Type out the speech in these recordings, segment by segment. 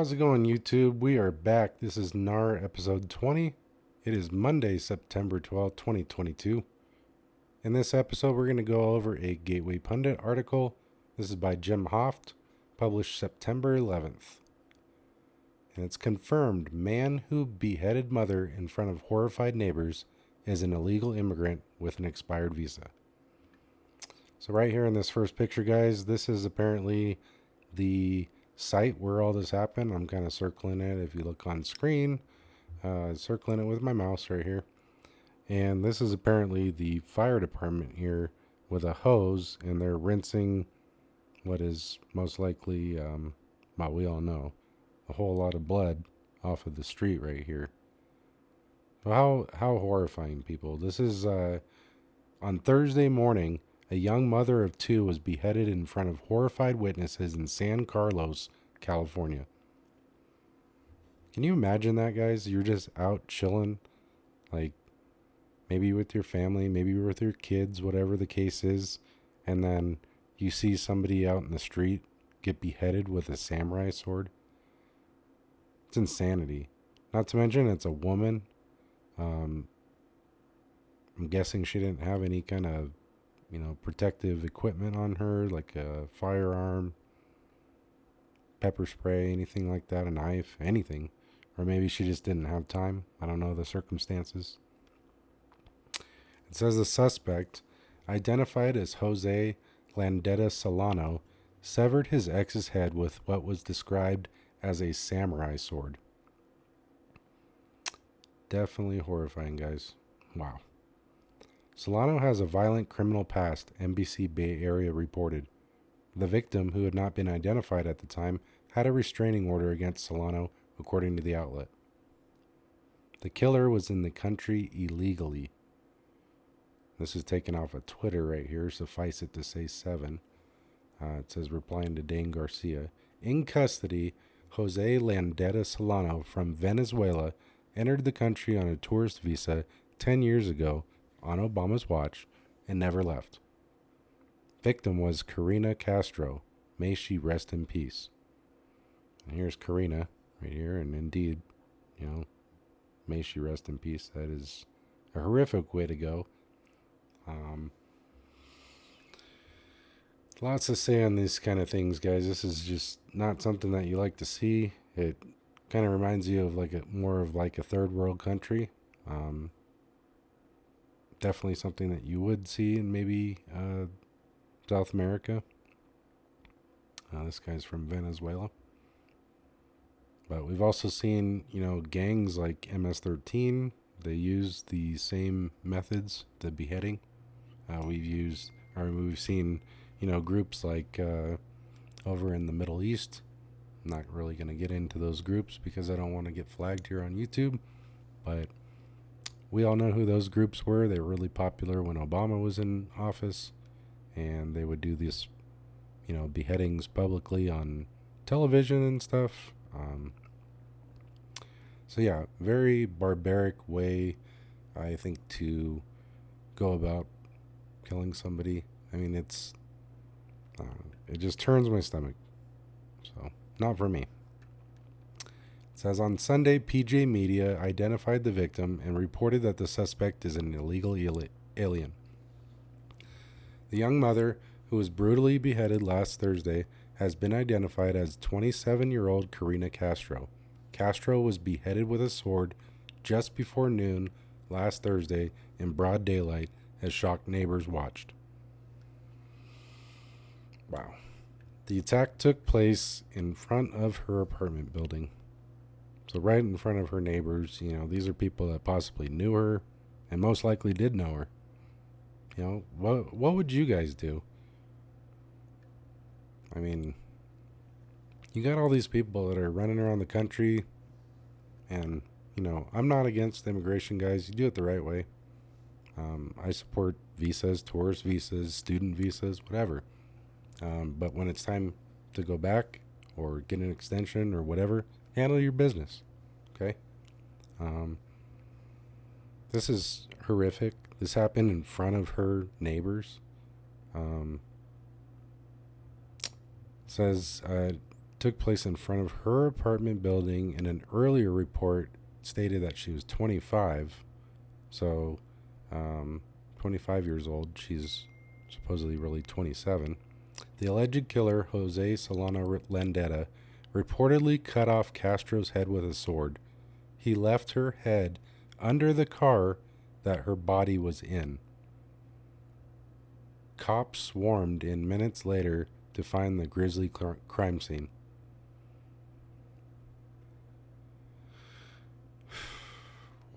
How's it going, YouTube? We are back. This is NAR episode 20. It is Monday, September 12th, 2022. In this episode, we're going to go over a Gateway Pundit article. This is by Jim Hoft, published September 11th. And it's confirmed man who beheaded mother in front of horrified neighbors is an illegal immigrant with an expired visa. So right here in this first picture, guys, this is apparently the site where all this happened. I'm kind of circling it. If you look on screen, circling it with my mouse right here. And this is apparently the fire department here with a hose, and they're rinsing what is most likely, well, we all know, a whole lot of blood off of the street right here. So how horrifying, people. This is on Thursday morning. A young mother of two was beheaded in front of horrified witnesses in San Carlos, California. Can you imagine that, guys? You're just out chilling, like maybe with your family, maybe with your kids, whatever the case is, and then you see somebody out in the street get beheaded with a samurai sword. It's insanity. Not to mention it's a woman. I'm guessing she didn't have any kind of protective equipment on her, like a firearm, pepper spray, anything like that, a knife, anything. Or maybe she just didn't have time. I don't know the circumstances. It says the suspect, identified as Jose Solano, severed his ex's head with what was described as a samurai sword. Definitely horrifying, guys. Wow. Solano has a violent criminal past, NBC Bay Area reported. The victim, who had not been identified at the time, had a restraining order against Solano, according to the outlet. The killer was in the country illegally. This is taken off of Twitter right here, suffice it to say 7. It says, replying to Dane Garcia. In custody, Jose Landaeta Solano from Venezuela entered the country on a tourist visa 10 years ago on Obama's watch and never left. Victim was Karina Castro. May she rest in peace. And here's Karina right here, and indeed, may she rest in peace. That is a horrific way to go. Lots to say on these kind of things, guys. This is just not something that you like to see. It kind of reminds you of more of a third world country. Definitely something that you would see in maybe South America. This guy's from Venezuela. But we've also seen, gangs like MS-13. They use the same methods, the beheading. We've seen, groups like over in the Middle East. I'm not really going to get into those groups because I don't want to get flagged here on YouTube. But we all know who those groups were. They were really popular when Obama was in office, and they would do these, beheadings publicly on television and stuff. So yeah, very barbaric way, I think, to go about killing somebody. I mean, it just turns my stomach. So, not for me. It says, on Sunday, PJ Media identified the victim and reported that the suspect is an illegal alien. The young mother, who was brutally beheaded last Thursday, has been identified as 27-year-old Karina Castro. Castro was beheaded with a sword just before noon last Thursday in broad daylight as shocked neighbors watched. Wow. The attack took place in front of her apartment building. So right in front of her neighbors. These are people that possibly knew her and most likely did know her. What would you guys do? I mean, you got all these people that are running around the country, and, I'm not against immigration, guys. You do it the right way. I support visas, tourist visas, student visas, whatever. But when it's time to go back or get an extension or whatever, handle your business, okay? This is horrific. This happened in front of her neighbors. Says took place in front of her apartment building, and an earlier report stated that she was 25. So, 25 years old. She's supposedly really 27. The alleged killer, Jose Solano Landaeta, reportedly cut off Castro's head with a sword. He left her head under the car that her body was in. Cops swarmed in minutes later to find the grisly crime scene.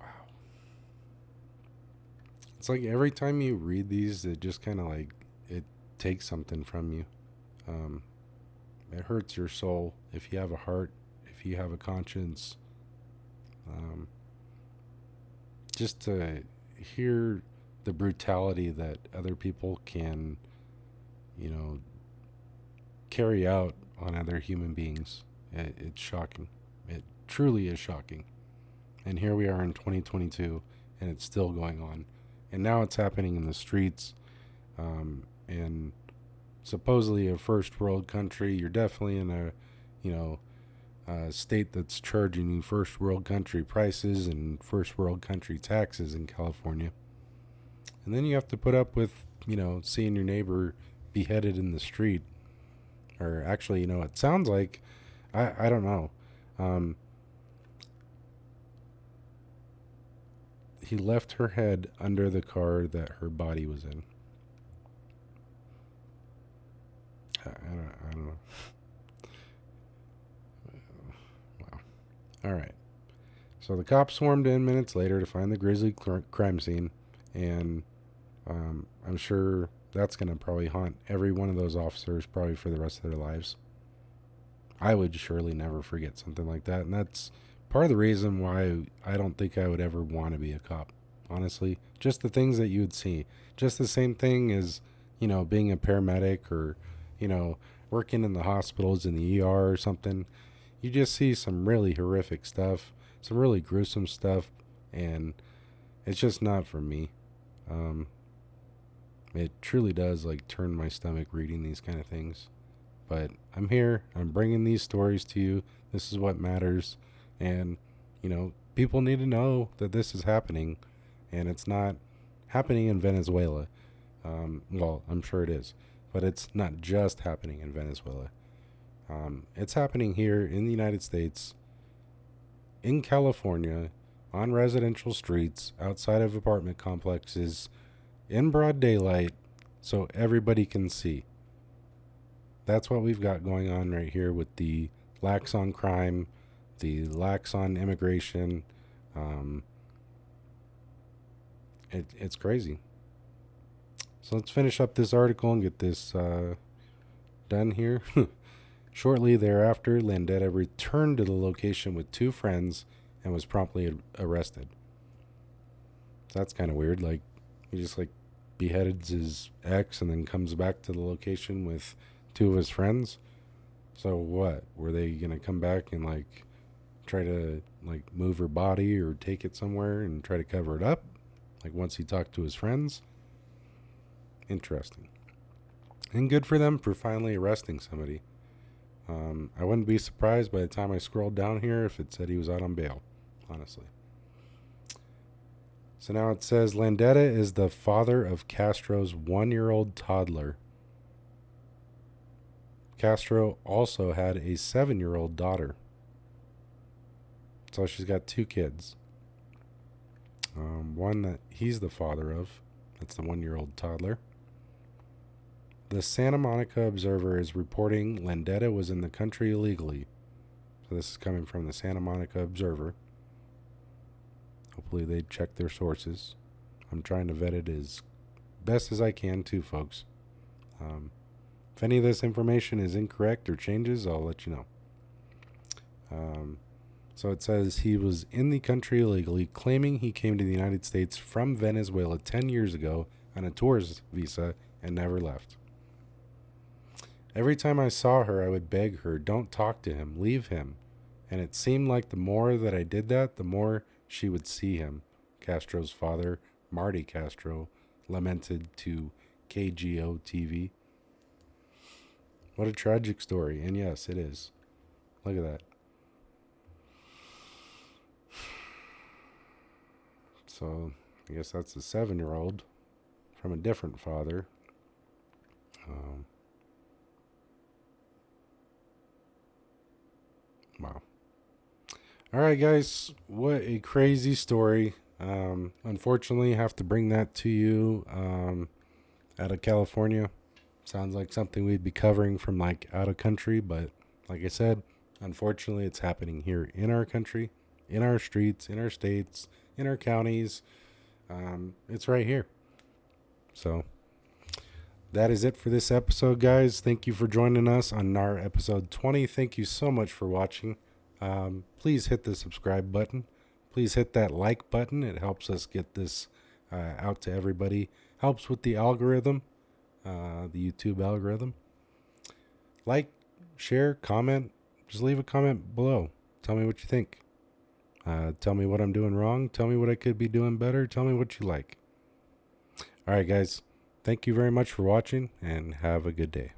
Wow. It's like every time you read these, it just kind of like, it takes something from you. It hurts your soul. If you have a heart, if you have a conscience, just to hear the brutality that other people can, carry out on other human beings. It's shocking. It truly is shocking. And here we are in 2022, and it's still going on. And now it's happening in the streets. And supposedly a first world country, you're definitely in a state that's charging you first world country prices and first world country taxes in California. And then you have to put up with, seeing your neighbor beheaded in the street. Or actually, it sounds like, I don't know. He left her head under the car that her body was in. I don't know. Wow. All right. So the cops swarmed in minutes later to find the grisly crime scene, and I'm sure that's going to probably haunt every one of those officers probably for the rest of their lives. I would surely never forget something like that, and that's part of the reason why I don't think I would ever want to be a cop, honestly. Just the things that you would see. Just the same thing as, being a paramedic or, working in the hospitals in the ER or something. You just see some really horrific stuff, some really gruesome stuff, and it's just not for me. It truly does turn my stomach reading these kind of things. But I'm here. I'm bringing these stories to you. This is what matters. And, people need to know that this is happening. And it's not happening in Venezuela. Well, I'm sure it is. But it's not just happening in Venezuela. It's happening here in the United States, in California, on residential streets, outside of apartment complexes, in broad daylight, so everybody can see. That's what we've got going on right here with the lax on crime, the lax on immigration. It's crazy. So let's finish up this article and get this done here. Shortly thereafter, Landaeta returned to the location with two friends and was promptly arrested. That's kind of weird. He just beheaded his ex and then comes back to the location with two of his friends. So what? Were they gonna come back and try to move her body or take it somewhere and try to cover it up? Once he talked to his friends? Interesting. And good for them for finally arresting somebody. I wouldn't be surprised by the time I scrolled down here if it said he was out on bail, honestly. So now it says Landaeta is the father of Castro's 1-year-old toddler. Castro also had a 7-year-old daughter. So she's got two kids. One that he's the father of. That's the 1-year-old toddler. The Santa Monica Observer is reporting Landaeta was in the country illegally. So this is coming from the Santa Monica Observer. Hopefully they check their sources. I'm trying to vet it as best as I can too, folks. If any of this information is incorrect or changes, I'll let you know. So it says he was in the country illegally, claiming he came to the United States from Venezuela 10 years ago on a tourist visa and never left. Every time I saw her, I would beg her, don't talk to him, leave him. And it seemed like the more that I did that, the more she would see him. Castro's father, Marty Castro, lamented to KGO TV. What a tragic story. And yes, it is. Look at that. So I guess that's a 7-year-old from a different father. Wow. All right, guys. What a crazy story. Unfortunately, have to bring that to you out of California. Sounds like something we'd be covering from like out of country, but like I said, unfortunately, it's happening here in our country, in our streets, in our states, in our counties. It's right here. So that is it for this episode, guys. Thank you for joining us on NAR episode 20. Thank you so much for watching. Please hit the subscribe button. Please hit that like button. It helps us get this out to everybody. Helps with the algorithm, the YouTube algorithm. Like, share, comment. Just leave a comment below. Tell me what you think. Tell me what I'm doing wrong. Tell me what I could be doing better. Tell me what you like. All right, guys. Thank you very much for watching, and have a good day.